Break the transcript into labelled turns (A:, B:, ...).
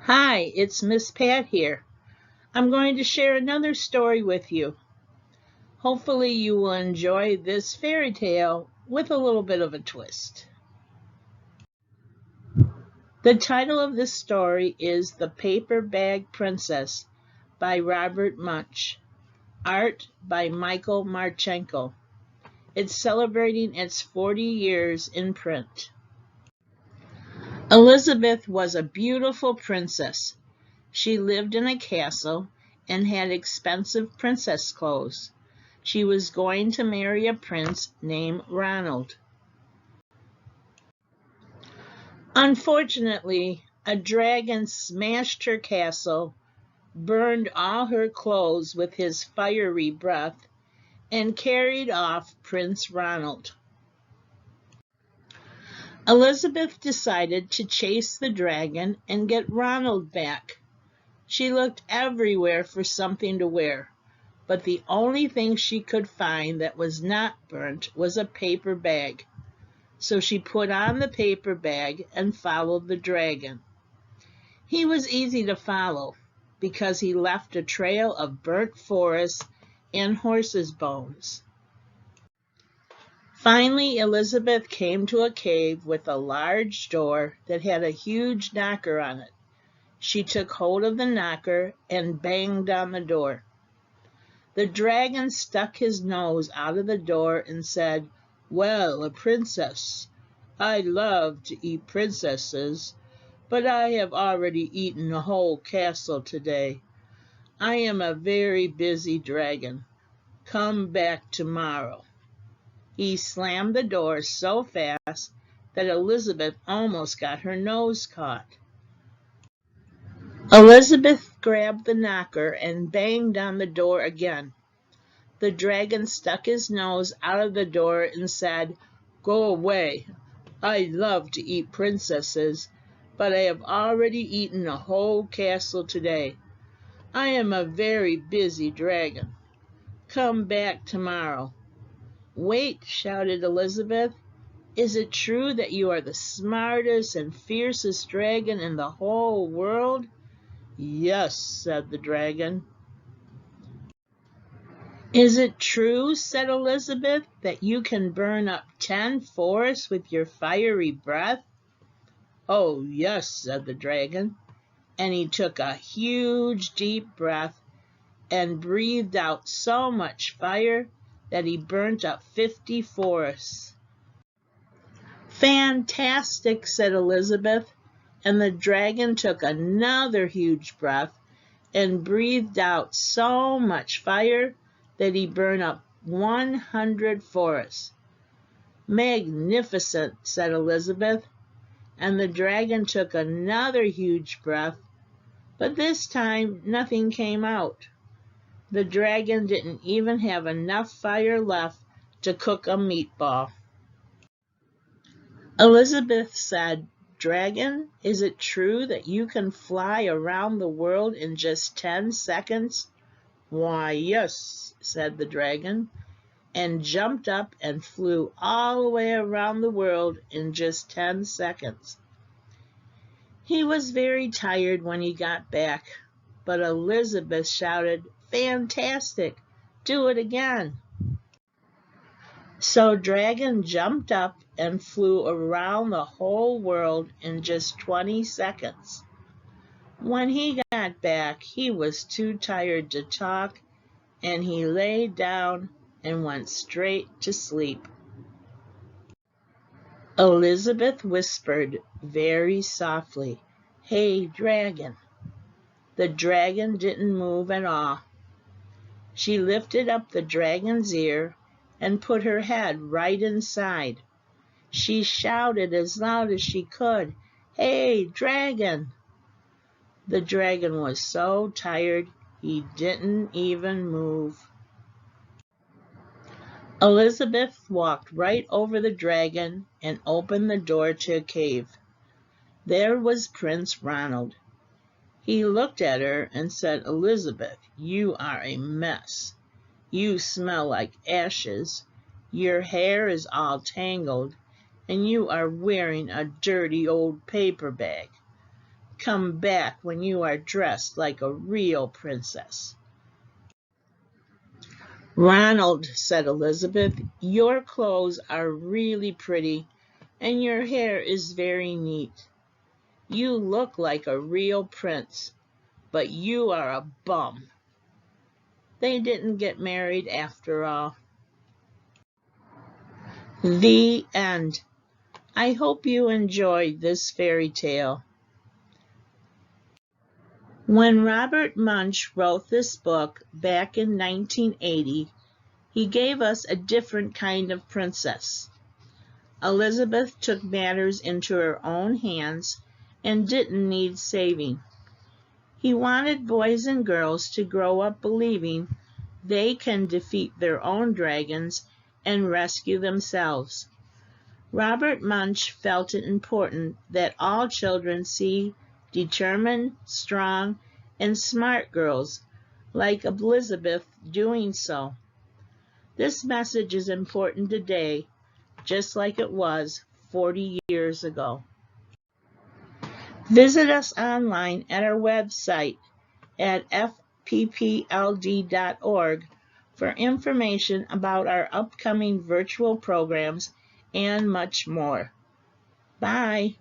A: Hi, it's Miss Pat here. I'm going to share another story with you. Hopefully you will enjoy this fairy tale with a little bit of a twist. The title of this story is The Paperbag Princess by Robert Munsch. Art by Michael Marchenko. It's celebrating its 40 years in print. Elizabeth was a beautiful princess. She lived in a castle and had expensive princess clothes. She was going to marry a prince named Ronald. Unfortunately, a dragon smashed her castle, burned all her clothes with his fiery breath, and carried off Prince Ronald. Elizabeth decided to chase the dragon and get Ronald back. She looked everywhere for something to wear, but the only thing she could find that was not burnt was a paper bag. So she put on the paper bag and followed the dragon. He was easy to follow because he left a trail of burnt forest and horses' bones. Finally, Elizabeth came to a cave with a large door that had a huge knocker on it. She took hold of the knocker and banged on the door. The dragon stuck his nose out of the door and said, "Well, a princess. I love to eat princesses, but I have already eaten a whole castle today. I am a very busy dragon. Come back tomorrow." He slammed the door so fast that Elizabeth almost got her nose caught. Elizabeth grabbed the knocker and banged on the door again. The dragon stuck his nose out of the door and said, "Go away. I love to eat princesses, but I have already eaten a whole castle today. I am a very busy dragon. Come back tomorrow." "Wait," shouted Elizabeth. "Is it true that you are the smartest and fiercest dragon in the whole world?" "Yes," said the dragon. "Is it true," said Elizabeth, "that you can burn up 10 forests with your fiery breath?" "Oh, yes," said the dragon, and he took a huge deep breath and breathed out so much fire that he burnt up 50 forests. "Fantastic," said Elizabeth, and the dragon took another huge breath and breathed out so much fire that he burned up 100 forests. "Magnificent," said Elizabeth, and the dragon took another huge breath, but this time nothing came out. The dragon didn't even have enough fire left to cook a meatball. Elizabeth said, "Dragon, is it true that you can fly around the world in just 10 seconds?" "Why, yes," said the dragon, and jumped up and flew all the way around the world in just 10 seconds. He was very tired when he got back, but Elizabeth shouted, "Fantastic! Do it again." So Dragon jumped up and flew around the whole world in just 20 seconds. When he got back, he was too tired to talk, and he lay down and went straight to sleep. Elizabeth whispered very softly, "Hey, dragon." The dragon didn't move at all. She lifted up the dragon's ear and put her head right inside. She shouted as loud as she could, "Hey, dragon!" The dragon was so tired he didn't even move. Elizabeth walked right over the dragon and opened the door to a cave. There was Prince Ronald. He looked at her and said, "Elizabeth, you are a mess. You smell like ashes, your hair is all tangled, and you are wearing a dirty old paper bag. Come back when you are dressed like a real princess." "Ronald," said Elizabeth, "your clothes are really pretty, and your hair is very neat. You look like a real prince, but you are a bum." They didn't get married after all. The end. I hope you enjoyed this fairy tale. When Robert Munsch wrote this book back in 1980, he gave us a different kind of princess. Elizabeth took matters into her own hands and didn't need saving. He wanted boys and girls to grow up believing they can defeat their own dragons and rescue themselves. Robert Munsch felt it important that all children see determined, strong, and smart girls like Elizabeth doing so. This message is important today, just like it was 40 years ago. Visit us online at our website at fppld.org for information about our upcoming virtual programs and much more. Bye.